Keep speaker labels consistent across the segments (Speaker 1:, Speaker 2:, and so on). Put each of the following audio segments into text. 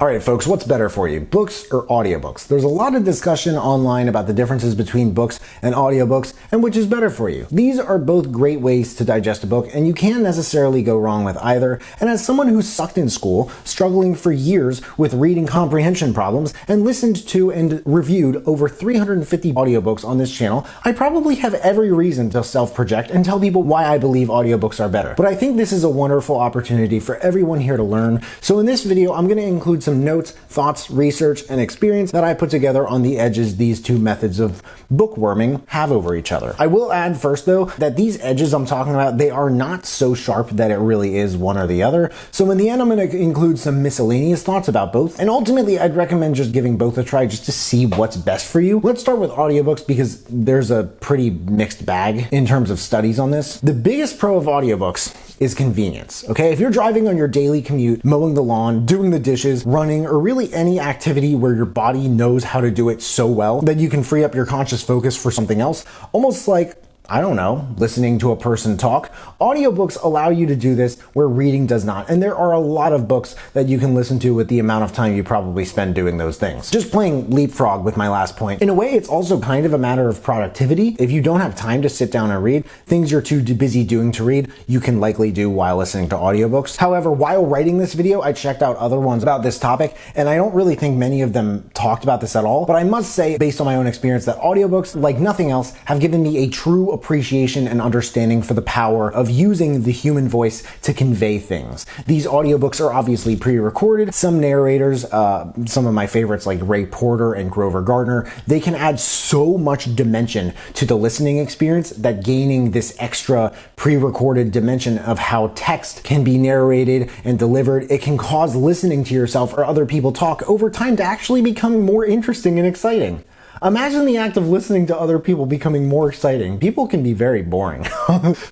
Speaker 1: Alright folks, what's better for you, books or audiobooks? There's a lot of discussion online about the differences between books and audiobooks and which is better for you. These are both great ways to digest a book and you can't necessarily go wrong with either. And as someone who sucked in school, struggling for years with reading comprehension problems, and listened to and reviewed over 350 audiobooks on this channel, I probably have every reason to self-project and tell people why I believe audiobooks are better. But I think this is a wonderful opportunity for everyone here to learn. So in this video, I'm going to include some notes, thoughts, research, and experience that I put together on the edges these two methods of bookworming have over each other. I will add first though that these edges I'm talking about, they are not so sharp that it really is one or the other. So in the end, I'm going to include some miscellaneous thoughts about both. And ultimately, I'd recommend just giving both a try just to see what's best for you. Let's start with audiobooks because there's a pretty mixed bag in terms of studies on this. The biggest pro of audiobooks is convenience, okay? If you're driving on your daily commute, mowing the lawn, doing the dishes, running, or really any activity where your body knows how to do it so well that you can free up your conscious focus for something else, almost like, I don't know, listening to a person talk. Audiobooks allow you to do this where reading does not. And there are a lot of books that you can listen to with the amount of time you probably spend doing those things. Just playing leapfrog with my last point. In a way, it's also kind of a matter of productivity. If you don't have time to sit down and read, things you're too busy doing to read, you can likely do while listening to audiobooks. However, while writing this video, I checked out other ones about this topic, and I don't really think many of them talked about this at all. But I must say, based on my own experience, that audiobooks, like nothing else, have given me a true appreciation and understanding for the power of using the human voice to convey things. These audiobooks are obviously pre-recorded. Some narrators, some of my favorites like Ray Porter and Grover Gardner, they can add so much dimension to the listening experience that gaining this extra pre-recorded dimension of how text can be narrated and delivered, it can cause listening to yourself or other people talk over time to actually become more interesting and exciting. Imagine the act of listening to other people becoming more exciting. People can be very boring.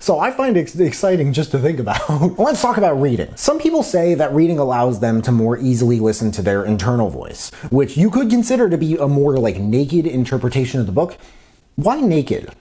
Speaker 1: So I find it exciting just to think about. Let's talk about reading. Some people say that reading allows them to more easily listen to their internal voice, which you could consider to be a more like naked interpretation of the book. Why naked?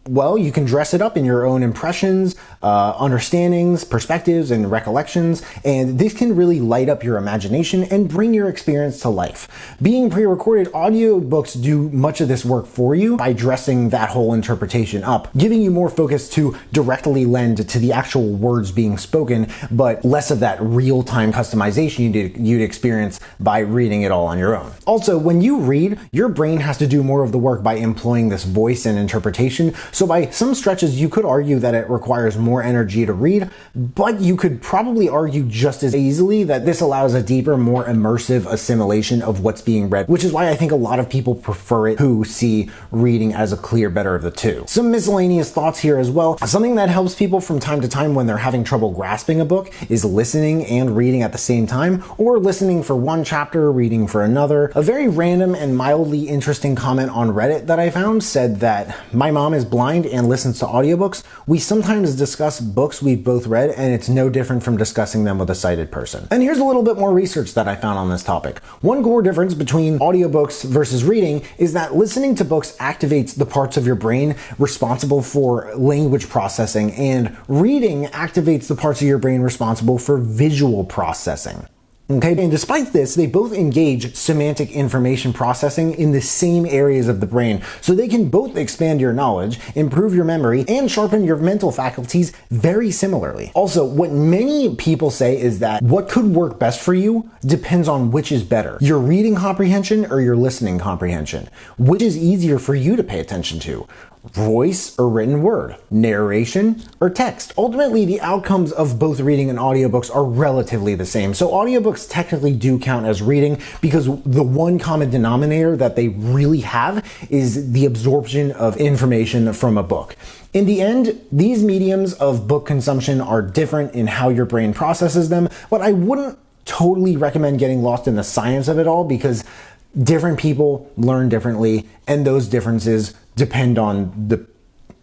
Speaker 1: Well, you can dress it up in your own impressions, understandings, perspectives, and recollections, and this can really light up your imagination and bring your experience to life. Being pre-recorded, audiobooks do much of this work for you by dressing that whole interpretation up, giving you more focus to directly lend to the actual words being spoken, but less of that real-time customization you'd experience by reading it all on your own. Also, when you read, your brain has to do more of the work by employing this voice and interpretation. So by some stretches, you could argue that it requires more energy to read, but you could probably argue just as easily that this allows a deeper, more immersive assimilation of what's being read, which is why I think a lot of people prefer it who see reading as a clear better of the two. Some miscellaneous thoughts here as well. Something that helps people from time to time when they're having trouble grasping a book is listening and reading at the same time, or listening for one chapter, reading for another. A very random and mildly interesting comment on Reddit that I found said that my mom is blind and listens to audiobooks. We sometimes discuss books we've both read, and it's no different from discussing them with a sighted person. And here's a little bit more research that I found on this topic. One core difference between audiobooks versus reading is that listening to books activates the parts of your brain responsible for language processing, and reading activates the parts of your brain responsible for visual processing. Okay, and despite this, they both engage semantic information processing in the same areas of the brain, so they can both expand your knowledge, improve your memory, and sharpen your mental faculties very similarly. Also, what many people say is that what could work best for you depends on which is better, your reading comprehension or your listening comprehension. Which is easier for you to pay attention to? Voice or written word, narration or text. Ultimately, the outcomes of both reading and audiobooks are relatively the same. So audiobooks technically do count as reading because the one common denominator that they really have is the absorption of information from a book. In the end, these mediums of book consumption are different in how your brain processes them, but I wouldn't totally recommend getting lost in the science of it all because different people learn differently, and those differences depend on the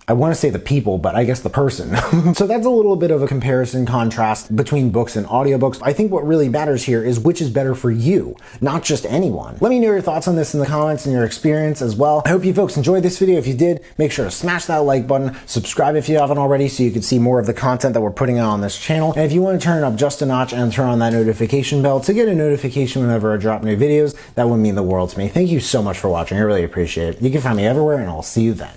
Speaker 1: I want to say the people, but I guess the person. So that's a little bit of a comparison contrast between books and audiobooks. I think what really matters here is which is better for you, not just anyone. Let me know your thoughts on this in the comments and your experience as well. I hope you folks enjoyed this video. If you did, make sure to smash that like button, subscribe if you haven't already so you can see more of the content that we're putting out on this channel. And if you want to turn it up just a notch and turn on that notification bell to get a notification whenever I drop new videos, that would mean the world to me. Thank you so much for watching. I really appreciate it. You can find me everywhere, and I'll see you then.